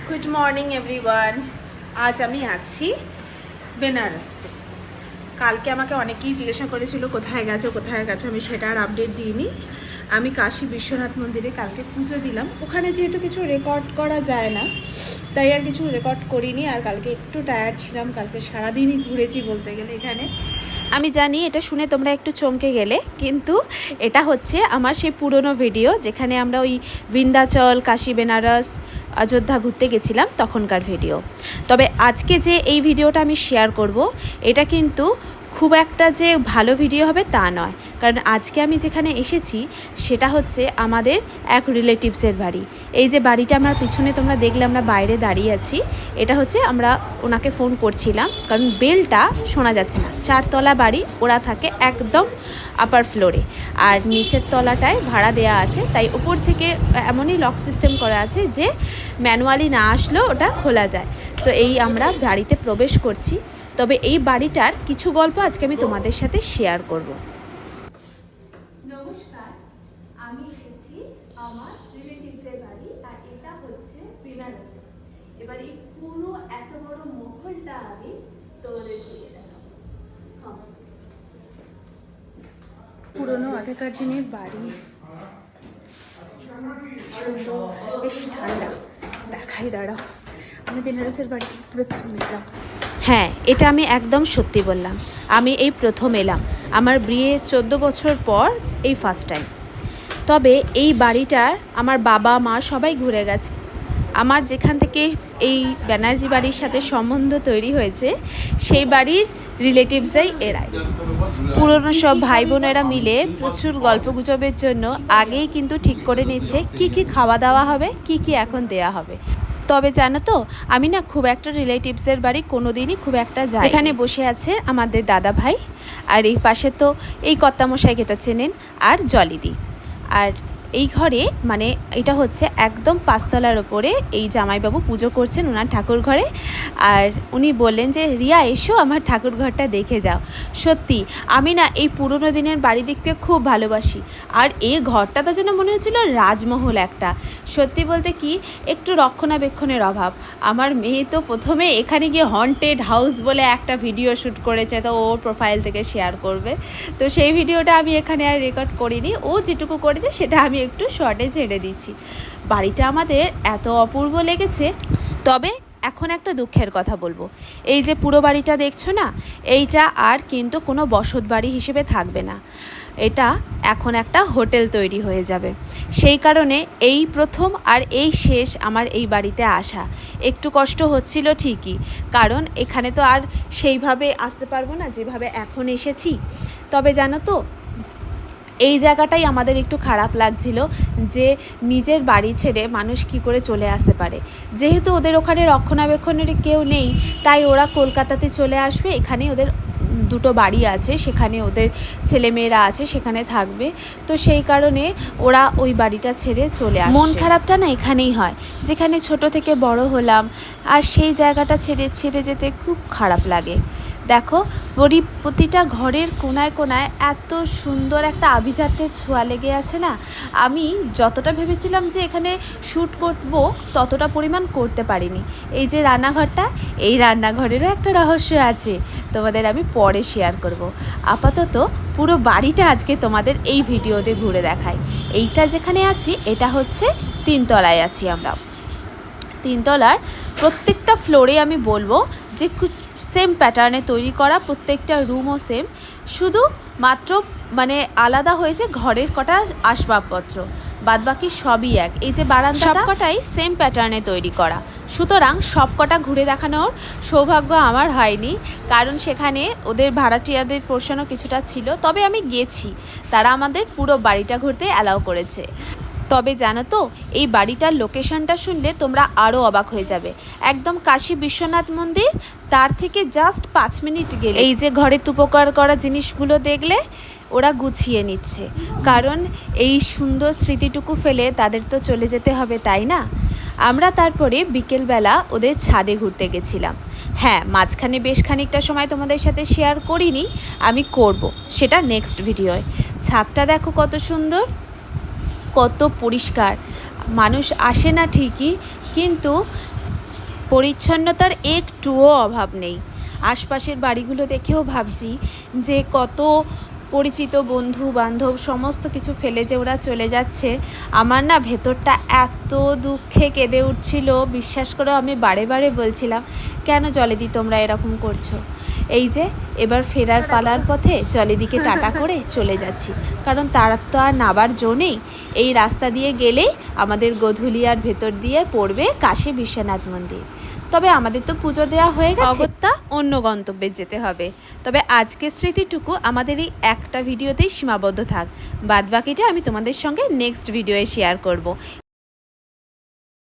Good morning everyone. আজ আমি আছি বেনারসে। কালকে আমাকে অনেকেই জিজ্ঞাসা করেছিল কোথায় গেছো, আমি সেটা আর আপডেট দিইনি। আমি কাশী বিশ্বনাথ মন্দিরে কালকে পুজো দিলাম। ওখানে যেহেতু কিছু রেকর্ড করা যায় না, তাই আর কিছু রেকর্ড করিনি। আর কালকে একটু টায়ার্ড ছিলাম, কালকে সারাদিনই ঘুরেছি বলতে গেলে এখানে। আমি জানি এটা শুনে তোমরা একটু চমকে গেলে, কিন্তু এটা হচ্ছে আমার সেই পুরনো ভিডিও যেখানে আমরা ওই বিন্ধ্যাচল, কাশী, বেনারস, অযোধ্যা ঘুরতে গেছিলাম তখনকার ভিডিও। তবে আজকে যে এই ভিডিওটা আমি শেয়ার করব, এটা কিন্তু খুব একটা যে ভালো ভিডিও হবে তা নয়। কারণ আজকে আমি যেখানে এসেছি সেটা হচ্ছে আমাদের এক রিলেটিভসের বাড়ি। এই যে বাড়িটা আমার পিছনে তোমরা দেখলে, আমরা বাইরে দাঁড়িয়ে আছি, এটা হচ্ছে আমরা ওনাকে ফোন করছিলাম কারণ বেলটা শোনা যাচ্ছে না। 4 তলা বাড়ি, ওরা থাকে একদম আপার ফ্লোরে, আর নিচের তলাটায় ভাড়া দেওয়া আছে। তাই উপর থেকে এমনই লক সিস্টেম করা আছে যে ম্যানুয়ালি না আসলেও ওটা খোলা যায়। তো এই আমরা বাড়িতে প্রবেশ করছি। তবে এই বাড়িটার কিছু গল্প আজকে আমি তোমাদের সাথে শেয়ার করব। নমস্কার, আমি এসেছি আমার রিলেটিভসের বাড়ি, আর এটা হচ্ছে বেনারসে। এবার এই পুরো এত বড় মহলটা আমি তোমাদের ঘুরিয়ে দেখাবো। পুরনো আগেকার দিনের বাড়ি, সুন্দর, বেশ ঠান্ডা। দেখাই দাঁড়াও, আমি বেনারসের বাড়ি প্রথম এলাম। হ্যাঁ, এটা আমি একদম সত্যি বললাম। আমি এই প্রথম এলাম, আমার বিয়ে 14 বছর পর এই ফার্স্ট টাইম। তবে এই বাড়িটার আমার বাবা মা সবাই ঘুরে গেছে। আমার যেখান থেকে এই ব্যানার্জি বাড়ির সাথে সম্বন্ধ তৈরি হয়েছে, সেই বাড়ির রিলেটিভসই এরাই। পুরনো সব ভাই বোনেরা মিলে প্রচুর গল্পগুজবের জন্য আগেই কিন্তু ঠিক করে নিচ্ছে কি কি খাওয়া দাওয়া হবে, কি কি এখন দেয়া হবে। তবে জানো তো, আমি না খুব একটা রিলেটিভসের বাড়ি কোনো দিনই খুব একটা যাই। এখানে বসে আছে আমাদের দাদা ভাই, আর এই পাশে তো এই কর্তামশাইকে তো চেনেন, আর জলিদি। আর এই ঘরে, মানে এটা হচ্ছে একদম 5 তলার ওপরে এই জামাইবাবু পুজো করছেন ওনার ঠাকুর ঘরে। আর উনি বললেন যে রিয়া এসো আমার ঠাকুর ঘরটা দেখে যাও। সত্যি আমি না এই পুরনো দিনের বাড়ি দেখতে খুব ভালোবাসি। আর এই ঘরটা তো যেন মনে হচ্ছিল রাজমহল একটা। সত্যি বলতে কি, একটু রক্ষণাবেক্ষণের অভাব। আমার মেয়ে তো প্রথমে এখানে গিয়ে হন্টেড হাউস বলে একটা ভিডিও শ্যুট করেছে, তো ওর প্রোফাইল থেকে শেয়ার করবে। তো সেই ভিডিওটা আমি এখানে আর রেকর্ড করিনি, ও যেটুকু করেছে সেটা আমি একটু শর্টে ছেড়ে দিচ্ছি। বাড়িটা আমাদের এত অপূর্ব লেগেছে। তবে এখন একটা দুঃখের কথা বলবো, এই যে পুরো বাড়িটা দেখছো না, এইটা আর কিন্তু কোনো বসত বাড়ি হিসেবে থাকবে না। এটা এখন একটা হোটেল তৈরি হয়ে যাবে। সেই কারণে এই প্রথম আর এই শেষ আমার এই বাড়িতে আসা। একটু কষ্ট হচ্ছিল ঠিকই, কারণ এখানে তো আর সেইভাবে আসতে পারবো না যেভাবে এখন এসেছি। তবে জানো তো, এই জায়গাটাই আমাদের একটু খারাপ লাগছিল যে নিজের বাড়ি ছেড়ে মানুষ কি করে চলে আসতে পারে। যেহেতু ওদের ওখানে রক্ষণাবেক্ষণের কেউ নেই, তাই ওরা কলকাতাতে চলে আসবে। এখানে ওদের 2টো বাড়ি আছে, সেখানে ওদের ছেলেমেয়েরা আছে, সেখানে থাকবে। তো সেই কারণে ওরা ওই বাড়িটা ছেড়ে চলে আসে। মন খারাপটা না এখানেই হয়, যেখানে ছোট থেকে বড় হলাম, আর সেই জায়গাটা ছেড়ে যেতে খুব খারাপ লাগে। দেখো, প্রতিটা ঘরের কোনায় কোনায় এত সুন্দর একটা আভিজাত্যের ছোঁয়া লেগে আছে না। আমি যতটা ভেবেছিলাম যে এখানে শ্যুট করব, ততটা পরিমাণ করতে পারিনি। এই যে রান্নাঘরটা, এই রান্নাঘরেরও একটা রহস্য আছে, তোমাদের আমি পরে শেয়ার করব। আপাতত পুরো বাড়িটা আজকে তোমাদের এই ভিডিওতে ঘুরে দেখাই। এইটা যেখানে আছি, এটা হচ্ছে 3 তলায় আছি আমরা। 3 তলার প্রত্যেকটা ফ্লোরে আমি বলবো যে সেম প্যাটার্নে তৈরি করা, প্রত্যেকটা রুমও সেম, শুধু মাত্র মানে আলাদা হয়েছে ঘরের কটা আসবাবপত্র, বাদবাকি সবই এক। এই যে বারান্দা, সবকটাই সেম প্যাটার্নে তৈরি করা। সুতরাং সবকটা ঘুরে দেখানোর সৌভাগ্য আমার হয়নি, কারণ সেখানে ওদের ভাড়াটিয়াদের পোর্শনও কিছুটা ছিল। তবে আমি গেছি, তারা আমাদের পুরো বাড়িটা ঘুরতে অ্যালাউ করেছে। তবে জানো তো, এই বাড়িটার লোকেশনটা শুনলে তোমরা আরও অবাক হয়ে যাবে। একদম কাশী বিশ্বনাথ মন্দির, তার থেকে জাস্ট 5 মিনিট গেলে এই যে ঘরের উপকার করা জিনিসগুলো দেখলে ওরা গুছিয়ে নিচ্ছে। কারণ এই সুন্দর স্মৃতিটুকু ফেলে তাদের তো চলে যেতে হবে, তাই না? আমরা তারপরে বিকেলবেলা ওদের ছাদে ঘুরতে গেছিলাম। হ্যাঁ, মাঝখানে বেশ খানিকটা সময় তোমাদের সাথে শেয়ার করিনি, আমি করব, সেটা নেক্সট ভিডিওয়। ছাদটা দেখো কত সুন্দর, কত পরিষ্কার। মানুষ আসে না ঠিকই, কিন্তু পরিচ্ছন্নতার একটুও অভাব নেই। আশপাশের বাড়িগুলো দেখেও ভাবছি যে কত পরিচিত বন্ধু বান্ধব সমস্ত কিছু ফেলে যে ওরা চলে যাচ্ছে, আমার না ভেতরটা এত দুঃখে কেঁদে উঠছিল। বিশ্বাস করো, আমি বারে বারে বলছিলাম কেন জলেদি তোমরা এরকম করছো। এই যে এবার ফেরার পালার পথে জলেদিকে টাটা করে চলে যাচ্ছি, কারণ তার তো আর নাবার জো নেই। এই রাস্তা দিয়ে গেলেই আমাদের গধুলিয়ার ভেতর দিয়ে পড়বে কাশী বিশ্বনাথ মন্দির। তবে আমাদের তো পুজো দেওয়া হয়ে গেছে, অগত্যা অন্য গন্তব্যে যেতে হবে। তবে আজকের স্মৃতিটুকু আমাদের এই একটা ভিডিওতেই সীমাবদ্ধ থাক, বাদবাকিটা আমি তোমাদের সঙ্গে নেক্সট ভিডিওয়ে শেয়ার করব।